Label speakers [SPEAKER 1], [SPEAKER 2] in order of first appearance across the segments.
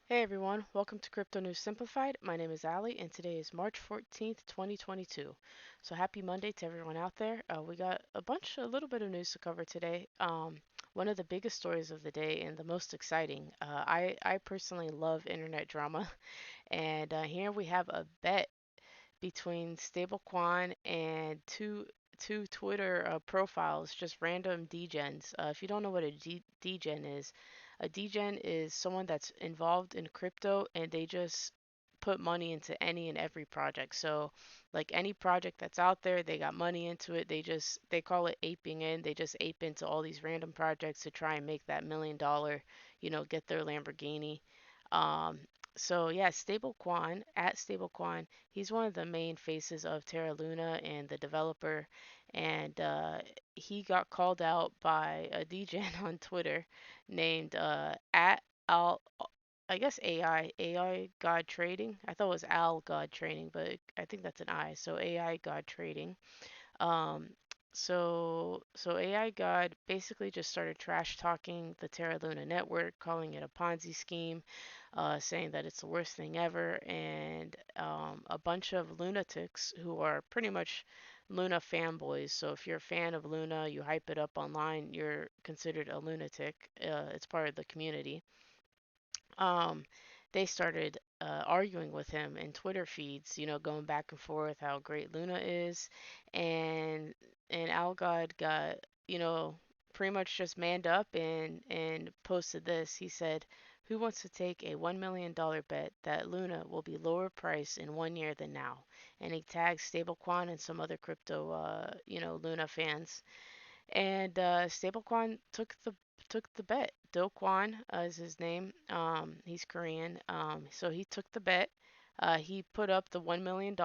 [SPEAKER 1] Hey everyone, welcome to Crypto News Simplified. My name is Ali and today is March 14th, 2022. So happy Monday to everyone out there. We got a little bit of news to cover today. One of the biggest stories of the day and the most exciting. I personally love internet drama, and here we have a bet between Stablecoin and two Twitter profiles, just random degens. If you don't know what a degen is, a degen is someone that's involved in crypto and they just put money into any and every project. So, like any project that's out there, they got money into it. They call it aping in. They just ape into all these random projects to try and make that $1 million, get their Lamborghini. Um, so yeah, Stablecoin at Stablecoin, he's one of the main faces of Terra Luna and the developer, and he got called out by a DJan on Twitter named at Al, I guess AI God Trading. I thought it was Al God Trading, but I think that's an I. So AI God Trading. Um, so AI God basically just started trash talking the Terra Luna network, calling it a Ponzi scheme, saying that it's the worst thing ever, and a bunch of lunatics who are pretty much Luna fanboys. So if you're a fan of Luna, you hype it up online, you're considered a lunatic. It's part of the community. um, they started arguing with him in Twitter feeds, going back and forth how great Luna is, and Algod got, you know, pretty much just manned up and posted this. He said, "Who wants to take a $1 million bet that Luna will be lower price in 1 year than now?" And he tagged Stablecoin and some other crypto, Luna fans. And Stablecoin took the bet. Do Kwon is his name. He's Korean. So he took the bet. He put up the $1 million.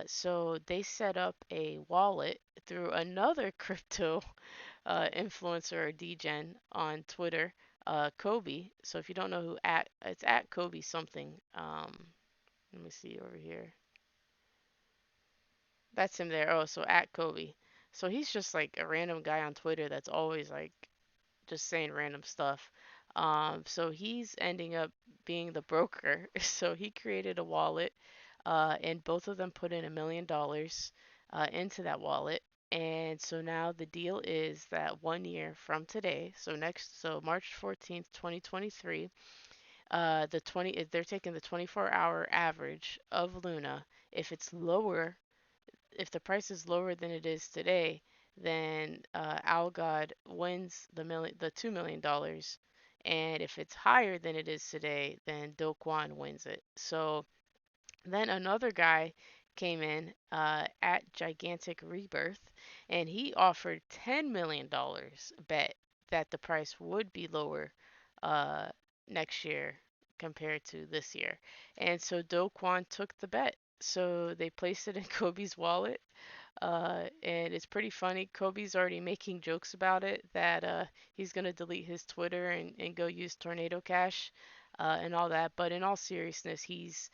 [SPEAKER 1] So they set up a wallet through another crypto influencer or degen on Twitter, Kobe. So if you don't know who it's at Kobe something. Let me see over here. That's him there. Oh, so at Kobe. So he's just like a random guy on Twitter that's always like just saying random stuff. So he's ending up being the broker. So he created a wallet, and both of them put in $1 million into that wallet. And so now the deal is that 1 year from today, so March 14th, 2023, they're taking the 24-hour average of Luna. If it's lower if the price is lower than it is today, then Algod wins the $2 million, and if it's higher than it is today, then Do Kwon wins it. So then another guy came in at Gigantic Rebirth, and he offered $10 million bet that the price would be lower uh, next year compared to this year. And so Do Kwon took the bet. So they placed it in Kobe's wallet, and it's pretty funny. Kobe's already making jokes about it that he's gonna delete his Twitter and go use Tornado Cash and all that. But in all seriousness, he's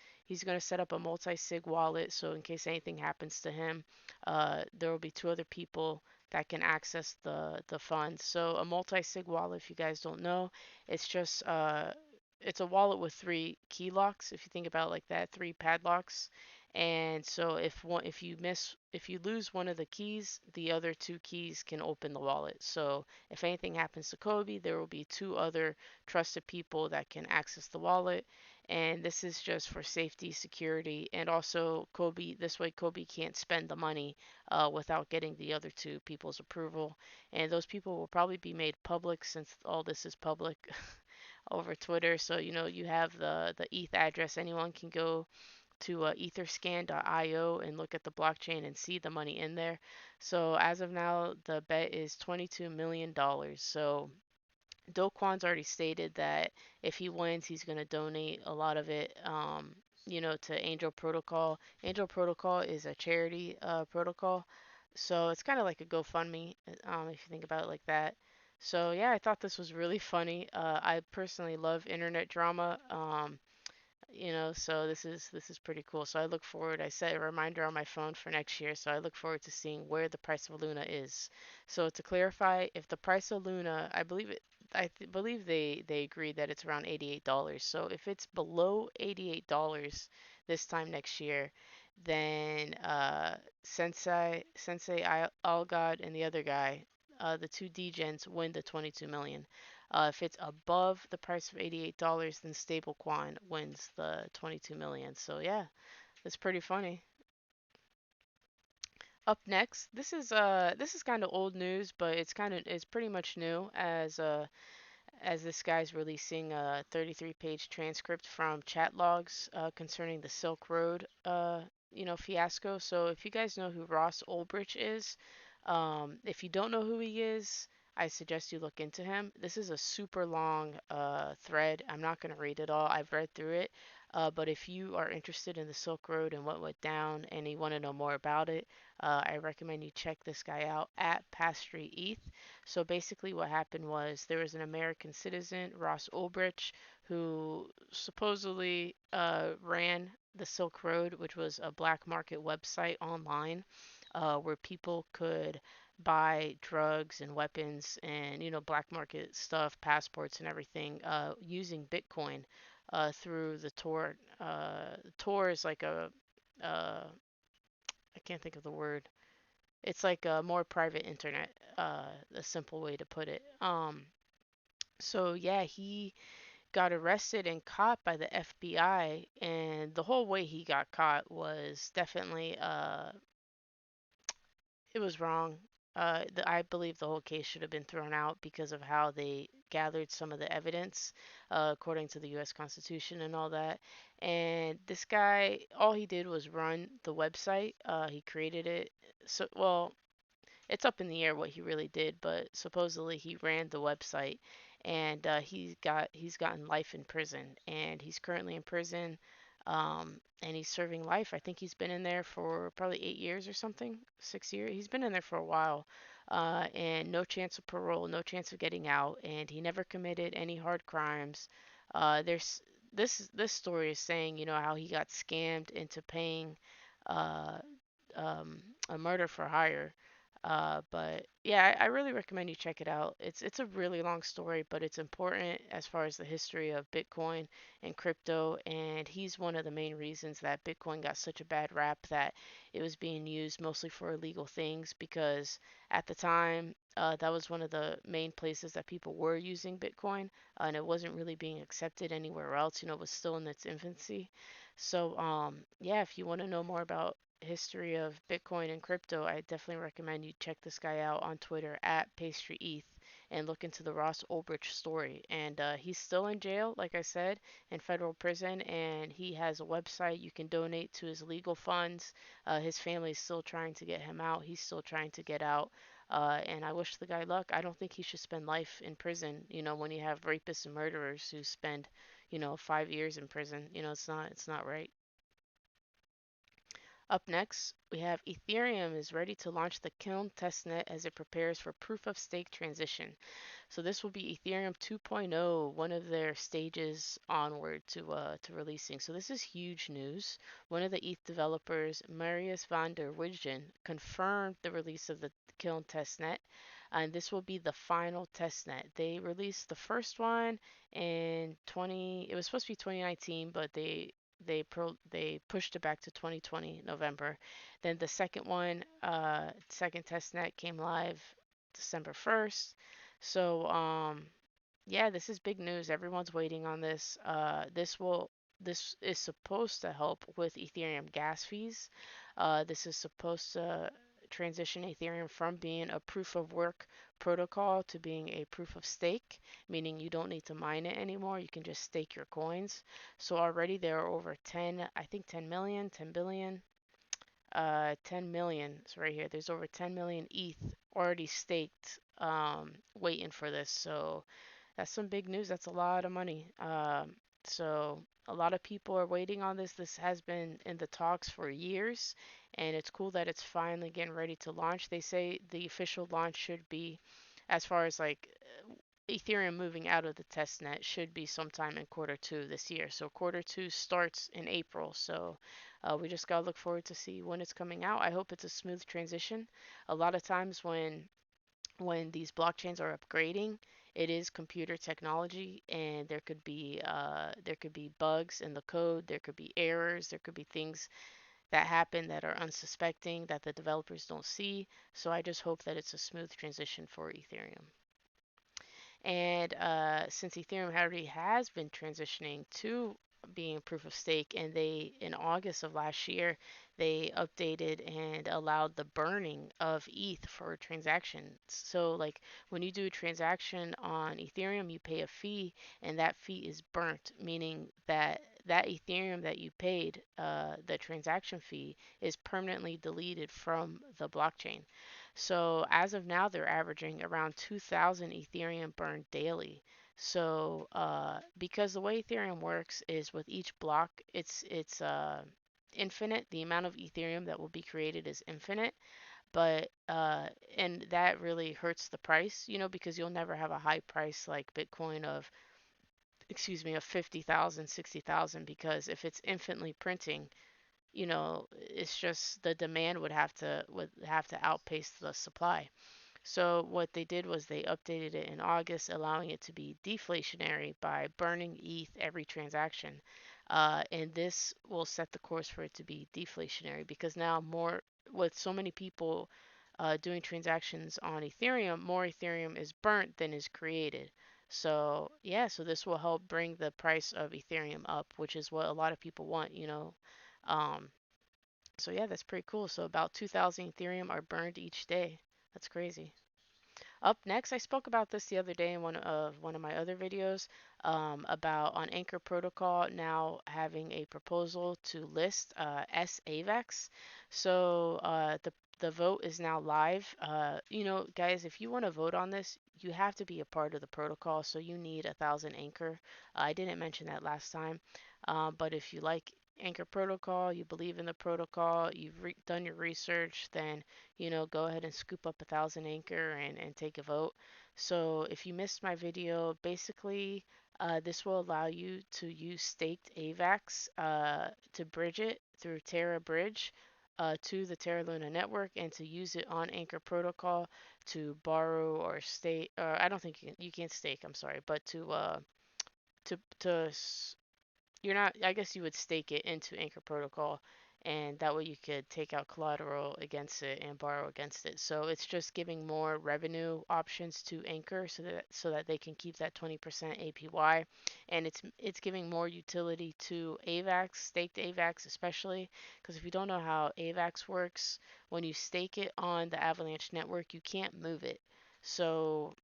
[SPEAKER 1] gonna set up a multi-sig wallet so in case anything happens to him, there will be two other people that can access the funds. So a multi-sig wallet, if you guys don't know, it's just it's a wallet with three key locks. If you think about it like that, three padlocks. And so if you lose one of the keys, the other two keys can open the wallet. So if anything happens to Kobe, there will be two other trusted people that can access the wallet. And this is just for safety, security, and also Kobe. This way, Kobe can't spend the money without getting the other two people's approval. And those people will probably be made public since all this is public over Twitter. So you have the ETH address. Anyone can go to etherscan.io and look at the blockchain and see the money in there. So as of now, the bet is $22 million. So Do Kwon's already stated that if he wins, he's going to donate a lot of it, to Angel Protocol. Angel Protocol is a charity protocol, so it's kind of like a GoFundMe, if you think about it like that. So yeah, I thought this was really funny. I personally love internet drama. So this is pretty cool. So I look forward. I set a reminder on my phone for next year, so I look forward to seeing where the price of Luna is. So to clarify, if the price of Luna, I believe believe they agreed that it's around $88. So if it's below $88 this time next year, then Algod and the other guy, the two degens win the 22 million. If it's above the price of $88, then Stablecoin wins the 22 million. So yeah, it's pretty funny. Up next, this is kind of old news, but it's pretty much new as this guy's releasing a 33-page transcript from chat logs concerning the Silk Road, fiasco. So if you guys know who Ross Ulbricht is, if you don't know who he is, I suggest you look into him. This is a super long thread. I'm not going to read it all. I've read through it. But if you are interested in the Silk Road and what went down and you want to know more about it, I recommend you check this guy out at Pastry ETH. So basically, what happened was there was an American citizen, Ross Ulbricht, who supposedly ran the Silk Road, which was a black market website online where people could buy drugs and weapons and black market stuff, passports and everything using Bitcoin through the Tor. Tor is like uh, I can't think of the word. It's like a more private internet, a simple way to put it. So yeah, he got arrested and caught by the FBI, and the whole way he got caught was definitely it was wrong. I believe the whole case should have been thrown out because of how they gathered some of the evidence, according to the U.S. Constitution and all that. And this guy, all he did was run the website. He created it. So, well, it's up in the air what he really did, but supposedly he ran the website, and he's gotten life in prison, and he's currently in prison, and he's serving life. I think he's been in there for probably 8 years or something, 6 years. He's been in there for a while, and no chance of parole, no chance of getting out, and he never committed any hard crimes. There's this story is saying how he got scammed into paying. Uh, a murder for hire. But yeah, I really recommend you check it out. It's a really long story, but it's important as far as the history of Bitcoin and crypto. And he's one of the main reasons that Bitcoin got such a bad rap that it was being used mostly for illegal things because at the time that was one of the main places that people were using Bitcoin, and it wasn't really being accepted anywhere else. It was still in its infancy. So yeah, if you want to know more about history of Bitcoin and crypto, I definitely recommend you check this guy out on Twitter at PastryETH and look into the Ross Ulbricht story. And he's still in jail, like I said, in federal prison, and he has a website you can donate to his legal funds. His family is still trying to get him out. He's still trying to get out. And I wish the guy luck. I don't think he should spend life in prison. When you have rapists and murderers who spend, 5 years in prison. It's not right. Up next, we have Ethereum is ready to launch the Kiln testnet as it prepares for proof of stake transition. So this will be Ethereum 2.0, one of their stages onward to releasing. So this is huge news. One of the ETH developers, Marius van der Wiggen, confirmed the release of the Kiln testnet, and this will be the final testnet. They released the first one in 20. It was supposed to be 2019, but they pushed it back to 2020 November. Then the second one, second testnet came live December 1st. So yeah, this is big news. Everyone's waiting on this. This is supposed to help with Ethereum gas fees. This is supposed to transition Ethereum from being a proof of work protocol to being a proof of stake, meaning you don't need to mine it anymore. You can just stake your coins. So already there are over 10, I think 10 million, 10 billion, 10 million. It's right here. There's over 10 million ETH already staked, waiting for this. So that's some big news. That's a lot of money. So a lot of people are waiting on this. This has been in the talks for years, and it's cool that it's finally getting ready to launch. They say the official launch should be, as far as like Ethereum moving out of the test net, should be sometime in quarter two this year. So quarter two starts in April. So we just gotta look forward to see when it's coming out. I hope it's a smooth transition. A lot of times when these blockchains are upgrading, it is computer technology, and there could be bugs in the code, there could be errors, there could be things that happen that are unsuspecting that the developers don't see. So I just hope that it's a smooth transition for Ethereum. And since Ethereum already has been transitioning to being proof of stake, and they, in August of last year, they updated and allowed the burning of ETH for transactions. So, like when you do a transaction on Ethereum, you pay a fee, and that fee is burnt, meaning that that Ethereum that you paid, the transaction fee, is permanently deleted from the blockchain. So as of now, they're averaging around 2,000 Ethereum burned daily. So because the way Ethereum works is with each block, it's infinite. The amount of Ethereum that will be created is infinite, but and that really hurts the price, because you'll never have a high price like Bitcoin of, excuse me, of 50,000, 60,000, because if it's infinitely printing, it's just the demand would have to outpace the supply. So what they did was they updated it in August, allowing it to be deflationary by burning ETH every transaction. And this will set the course for it to be deflationary because now with so many people doing transactions on Ethereum, more Ethereum is burnt than is created. So yeah, so this will help bring the price of Ethereum up, which is what a lot of people want. Um, so yeah, that's pretty cool. So about 2,000 Ethereum are burned each day. That's crazy. Up next, I spoke about this the other day in one of my other videos, about on Anchor Protocol now having a proposal to list SAVEX. So the vote is now live. Guys, if you want to vote on this, you have to be a part of the protocol. So you need 1,000 Anchor. I didn't mention that last time, but if you like Anchor Protocol, you believe in the protocol, you've done your research, then go ahead and scoop up 1,000 Anchor and take a vote. So if you missed my video, basically, this will allow you to use staked AVAX to bridge it through Terra Bridge to the Terra Luna network and to use it on Anchor Protocol to borrow or stake. I don't think you can stake. I'm sorry, but to you're not, I guess you would stake it into Anchor Protocol, and that way you could take out collateral against it and borrow against it. So it's just giving more revenue options to Anchor so that they can keep that 20% APY, and it's giving more utility to AVAX, staked AVAX especially, because if you don't know how AVAX works, when you stake it on the Avalanche network, you can't move it. So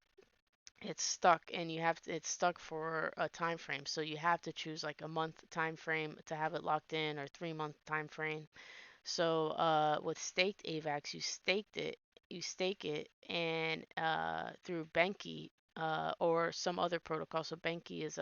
[SPEAKER 1] it's stuck, and it's stuck for a time frame, so you have to choose like a month time frame to have it locked in, or 3 month time frame. So with staked AVAX, you stake it, and through Benki, or some other protocol. So Benki is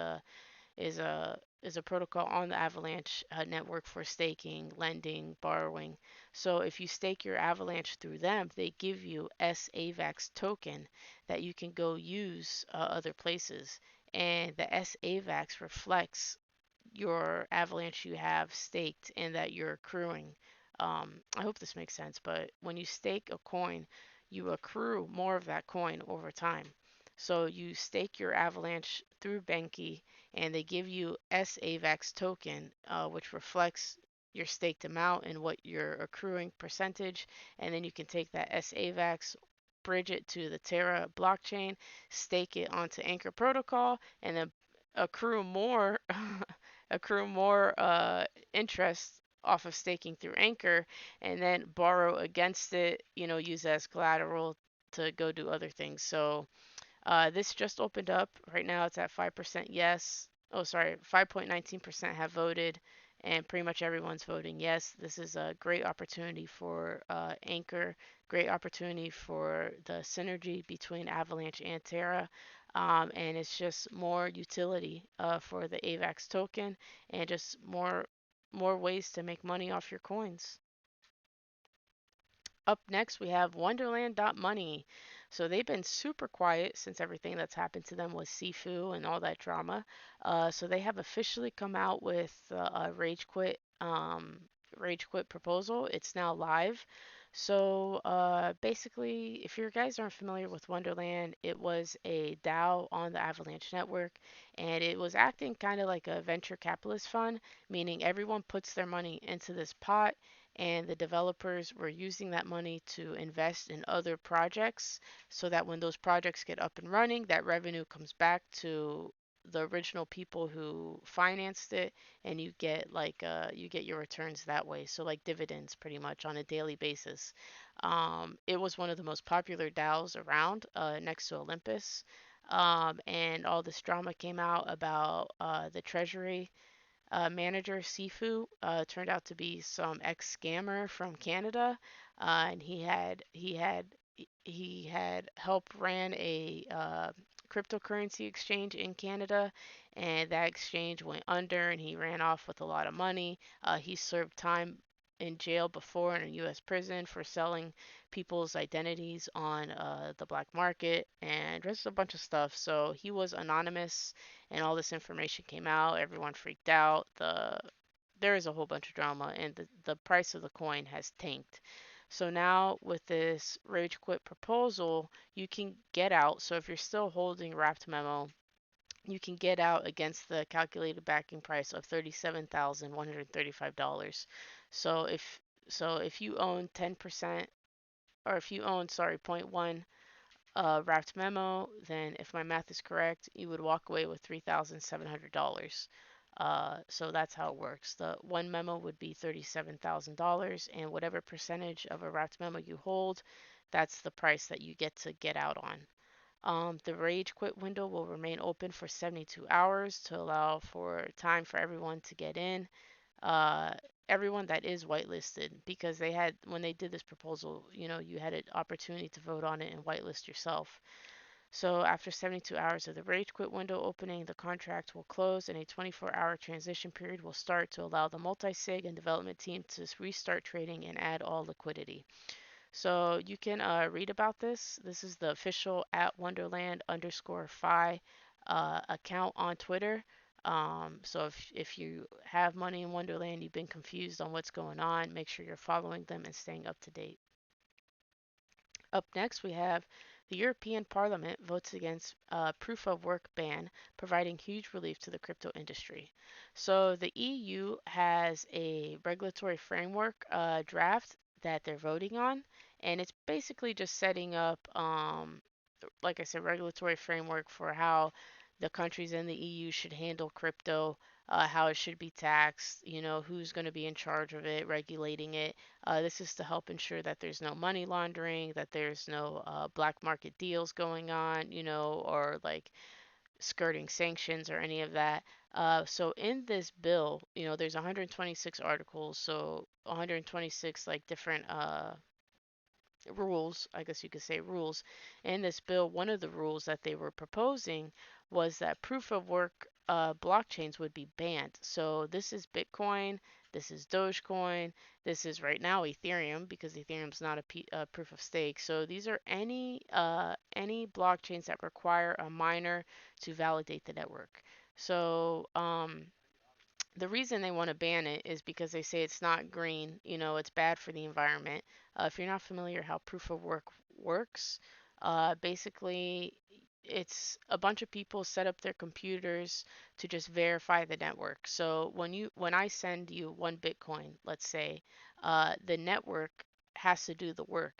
[SPEAKER 1] a protocol on the Avalanche network for staking, lending, borrowing. So if you stake your Avalanche through them, they give you SAVAX token that you can go use other places. And the SAVAX reflects your Avalanche you have staked and that you're accruing. I hope this makes sense, but when you stake a coin, you accrue more of that coin over time. So you stake your Avalanche through Benki, and they give you SAVAX token, which reflects your staked amount and what you're accruing percentage. And then you can take that SAVAX, bridge it to the Terra blockchain, stake it onto Anchor Protocol, and then accrue more accrue more interest off of staking through Anchor, and then borrow against it, use as collateral to go do other things. So this just opened up. Right now it's at 5% yes. Oh, sorry, 5.19% have voted, and pretty much everyone's voting yes. This is a great opportunity for Anchor, great opportunity for the synergy between Avalanche and Terra. And it's just more utility for the AVAX token, and just more ways to make money off your coins. Up next, we have Wonderland Money. So they've been super quiet since everything that's happened to them with Sifu and all that drama. So they have officially come out with a rage quit proposal. It's now live. Basically, if you guys aren't familiar with Wonderland, it was a DAO on the Avalanche network, and it was acting kind of like a venture capitalist fund, meaning everyone puts their money into this pot, and the developers were using that money to invest in other projects, so that when those projects get up and running, that revenue comes back to the original people who financed it, and you get your returns that way. So like dividends pretty much on a daily basis. It was one of the most popular DAOs around, next to Olympus. And all this drama came out about the treasury manager Sifu. Turned out to be some ex-scammer from Canada, and he had helped ran a cryptocurrency exchange in Canada, and that exchange went under, and he ran off with a lot of money. He served time in jail before in a U.S. prison for selling people's identities on the black market and just a bunch of stuff. So he was anonymous, and all this information came out. Everyone freaked out. There is a whole bunch of drama, and the price of the coin has tanked. So now with this rage quit proposal, you can get out. So if you're still holding wrapped memo, you can get out against the calculated backing price of $37,135. So if you own 10%, or if you own, sorry, zero point 0.1 wrapped memo, then if my math is correct, you would walk away with $3,700. So that's how it works. The one memo would be $37,000, and whatever percentage of a wrapped memo you hold, that's the price that you get to get out on. The rage quit window will remain open for 72 hours to allow for time for everyone to get in. Uh, Everyone that is whitelisted, because they had, when they did this proposal, you had an opportunity to vote on it and whitelist yourself. So after 72 hours of the rage quit window opening, the contract will close and a 24-hour transition period will start to allow the multi-sig and development team to restart trading and add all liquidity. So you can read about this. This is the official at Wonderland underscore Phi account on Twitter. So if you have money in Wonderland, you've been confused on what's going on, make sure you're following them and staying up to date. Up next, we have the European Parliament votes against proof of work ban, providing huge relief to the crypto industry. So the EU has a regulatory framework draft that they're voting on, and it's basically just setting up, like I said, regulatory framework for how the countries in the EU should handle crypto, how it should be taxed, who's going to be in charge of it, regulating it. This is to help ensure that there's no money laundering, that there's no black market deals going on, or like skirting sanctions or any of that. So in this bill, there's 126 articles, so 126 like different rules, I guess you could say rules. In this bill, one of the rules that they were proposing was that proof of work blockchains would be banned. So this is Bitcoin, this is Dogecoin, this is right now Ethereum, because Ethereum's not a proof of stake. So these are any blockchains that require a miner to validate the network. So the reason they want to ban it is because they say it's not green, it's bad for the environment. If you're not familiar how proof of work works, basically it's a bunch of people set up their computers to just verify the network. So when I send you 1 Bitcoin, let's say, the network has to do the work.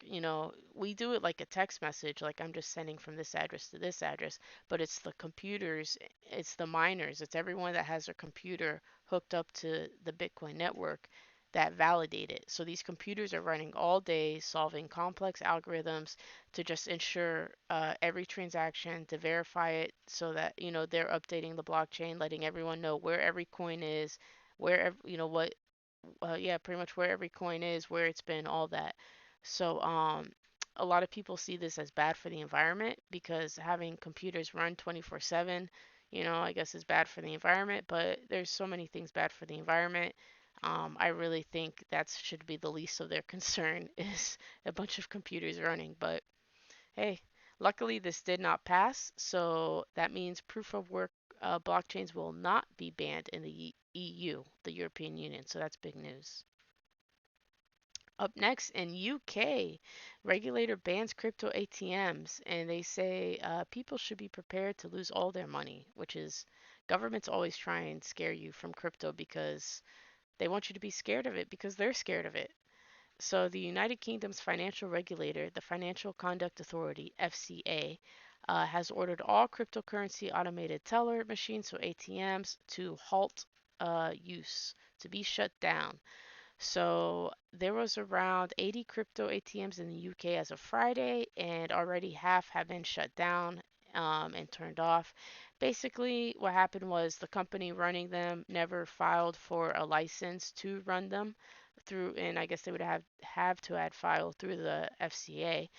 [SPEAKER 1] We do it like a text message, like I'm just sending from this address to this address, but it's the computers, it's the miners, it's everyone that has their computer hooked up to the Bitcoin network that validate it. So these computers are running all day, solving complex algorithms to just ensure every transaction, to verify it, so that they're updating the blockchain, letting everyone know where every coin is, where what, yeah, pretty much where every coin is, where it's been, all that. So a lot of people see this as bad for the environment, because having computers run 24/7, I guess is bad for the environment, but there's so many things bad for the environment. I really think that should be the least of their concern is a bunch of computers running. But hey, luckily this did not pass, so that means proof of work blockchains will not be banned in the EU, the European Union. So that's big news. Up next in UK, regulator bans crypto ATMs, and they say people should be prepared to lose all their money, which is governments always try and scare you from crypto because they want you to be scared of it because they're scared of it. So, the United Kingdom's financial regulator, the Financial Conduct Authority, FCA, has ordered all cryptocurrency automated teller machines, so ATMs, to halt use, to be shut down. So there was around 80 crypto ATMs in the UK as of Friday, and already half have been shut down and turned off. Basically, what happened was the company running them never filed for a license to run them through, and I guess they would have to add file through the FCA.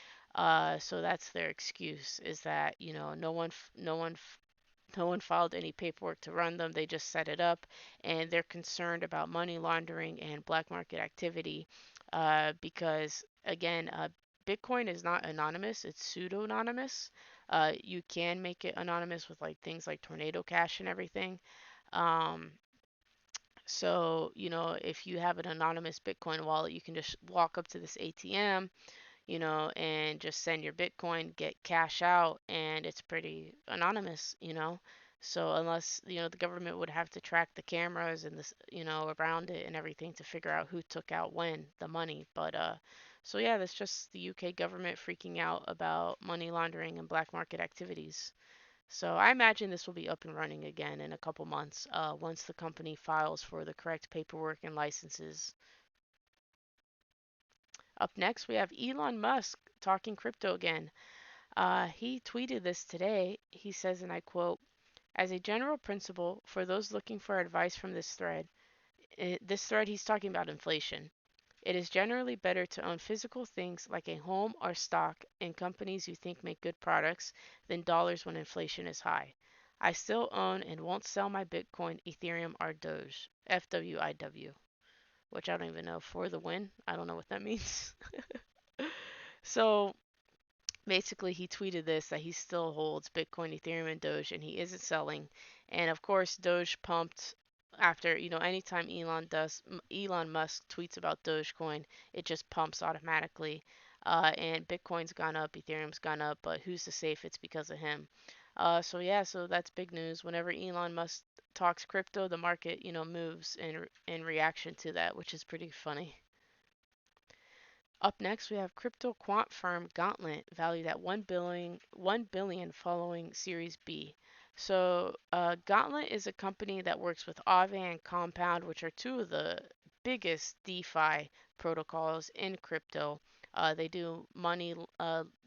[SPEAKER 1] So that's their excuse, is that no one filed any paperwork to run them. They just set it up, and they're concerned about money laundering and black market activity because, again, Bitcoin is not anonymous, it's pseudo-anonymous. You can make it anonymous with like things like Tornado Cash and everything. Um, so, if you have an anonymous Bitcoin wallet, you can just walk up to this ATM, and just send your Bitcoin, get cash out, and it's pretty anonymous. So unless, the government would have to track the cameras and this, around it and everything to figure out who took out when the money. But so yeah, that's just the UK government freaking out about money laundering and black market activities. So I imagine this will be up and running again in a couple months, once the company files for the correct paperwork and licenses. Up next, we have Elon Musk talking crypto again. He tweeted this today. He says, and I quote, as a general principle, for those looking for advice from this thread he's talking about inflation. It is generally better to own physical things like a home or stock in companies you think make good products than dollars when inflation is high. I still own and won't sell my Bitcoin, Ethereum, or Doge. FWIW, which I don't even know, for the win. I don't know what that means. So basically he tweeted this, that he still holds Bitcoin, Ethereum, and Doge, and he isn't selling. And of course, Doge pumped after, anytime Elon Musk tweets about Dogecoin, it just pumps automatically. And Bitcoin's gone up, Ethereum's gone up, but who's to say if it's because of him? So yeah, so that's big news. Whenever Elon Musk talks crypto, the market, moves in reaction to that, which is pretty funny. Up next, we have crypto quant firm Gauntlet, valued at 1 billion following Series B. So, Gauntlet is a company that works with Aave and Compound, which are two of the biggest DeFi protocols in crypto. They do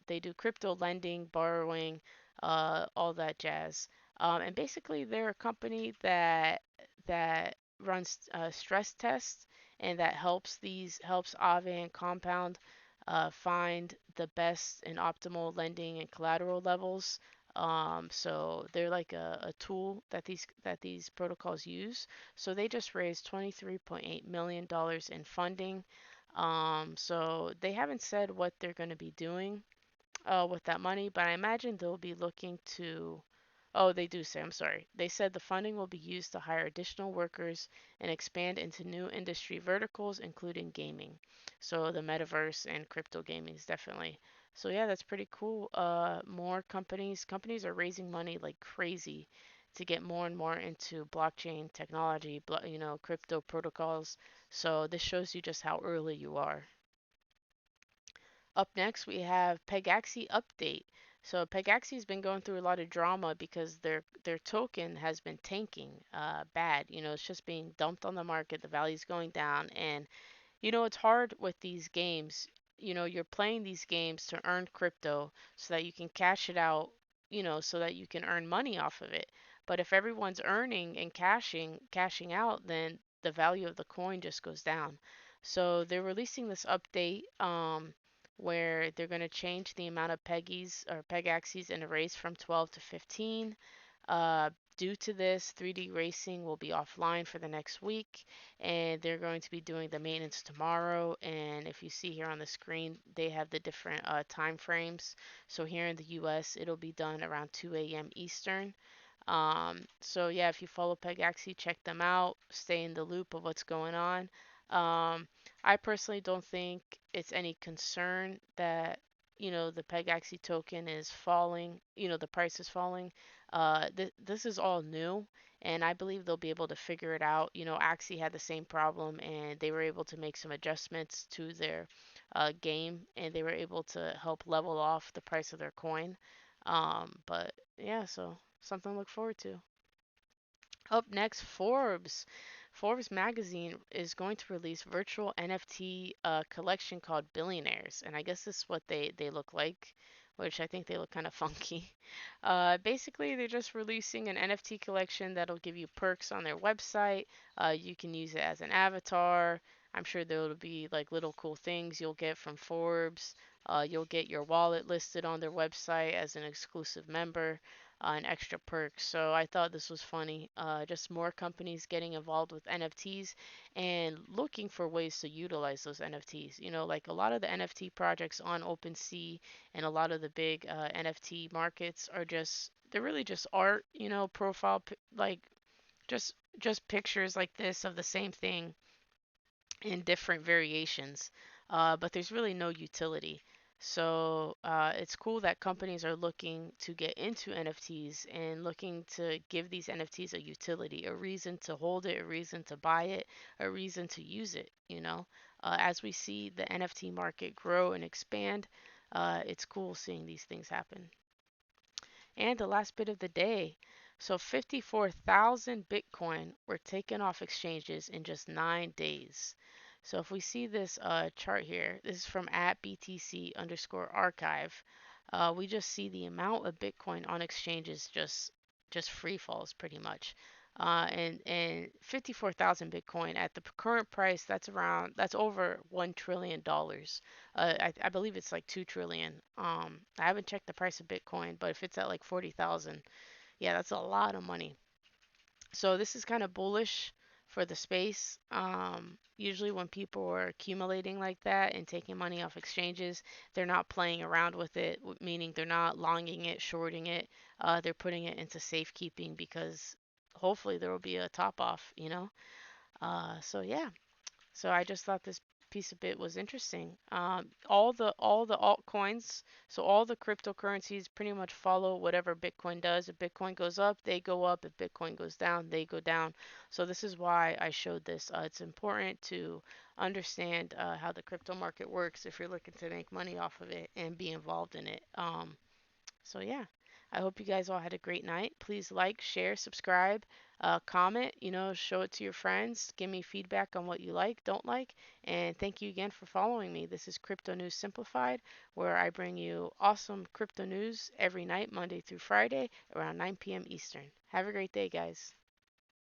[SPEAKER 1] they do crypto lending, borrowing, all that jazz. And basically, they're a company that runs stress tests, and that helps Aave and Compound find the best and optimal lending and collateral levels. So they're like a tool that these protocols use. So they just raised $23.8 million in funding. So they haven't said what they're going to be doing with that money, but I imagine they'll be looking to. Oh, they do say, I'm sorry. They said the funding will be used to hire additional workers and expand into new industry verticals, including gaming. So the metaverse and crypto gaming is definitely. So yeah, that's pretty cool. More companies are raising money like crazy to get more and more into blockchain technology, crypto protocols. So this shows you just how early you are. Up next, we have Pegasi update. So Pegasi has been going through a lot of drama because their token has been tanking bad. It's just being dumped on the market. The value's going down, and it's hard with these games. You're playing these games to earn crypto so that you can cash it out, so that you can earn money off of it. But if everyone's earning and cashing out, then the value of the coin just goes down. So they're releasing this update where they're going to change the amount of Peggies or Pegaxes in a race from 12 to 15. Uh, Due to this, 3D racing will be offline for the next week, and they're going to be doing the maintenance tomorrow. And if you see here on the screen, they have the different time frames. So here in the US, it'll be done around 2 a.m. Eastern. So yeah, if you follow Pegaxi, check them out, stay in the loop of what's going on. Um, I personally don't think it's any concern that, the Pegasi token is falling, the price is falling. This is all new, and I believe they'll be able to figure it out. Axie had the same problem, and they were able to make some adjustments to their game, and they were able to help level off the price of their coin. But yeah, so something to look forward to. Up next, Forbes. Forbes magazine is going to release virtual NFT collection called Billionaires, and I guess this is what they look like, which I think they look kind of funky. Basically, they're just releasing an NFT collection that'll give you perks on their website. You can use it as an avatar. I'm sure there will be like little cool things you'll get from Forbes. You'll get your wallet listed on their website as an exclusive member, and extra perks. So I thought this was funny. Just more companies getting involved with NFTs and looking for ways to utilize those NFTs. Like a lot of the NFT projects on OpenSea and a lot of the big NFT markets are they're really just art, profile, like just pictures like this of the same thing in different variations, but there's really no utility. So it's cool that companies are looking to get into NFTs and looking to give these NFTs a utility, a reason to hold it, a reason to buy it, a reason to use it. As we see the NFT market grow and expand, it's cool seeing these things happen. And the last bit of the day. So 54,000 Bitcoin were taken off exchanges in just 9 days. So if we see this chart here, this is from at BTC underscore archive. We just see the amount of Bitcoin on exchanges just free falls pretty much. And 54,000 Bitcoin at the current price, that's over $1 trillion. I believe it's like 2 trillion. I haven't checked the price of Bitcoin, but if it's at like 40,000, yeah, that's a lot of money. So this is kind of bullish for the space. Usually when people are accumulating like that and taking money off exchanges, they're not playing around with it, meaning they're not longing it, shorting it. They're putting it into safekeeping because hopefully there will be a top off. So yeah, so I just thought this piece of it was interesting. All the altcoins, so all the cryptocurrencies pretty much follow whatever Bitcoin does. If Bitcoin goes up, they go up. If Bitcoin goes down, they go down. So this is why I showed this. It's important to understand how the crypto market works if you're looking to make money off of it and be involved in it. So yeah, I hope you guys all had a great night. Please like, share, subscribe, comment, show it to your friends. Give me feedback on what you like, don't like. And thank you again for following me. This is Crypto News Simplified, where I bring you awesome crypto news every night, Monday through Friday, around 9 p.m. Eastern. Have a great day, guys.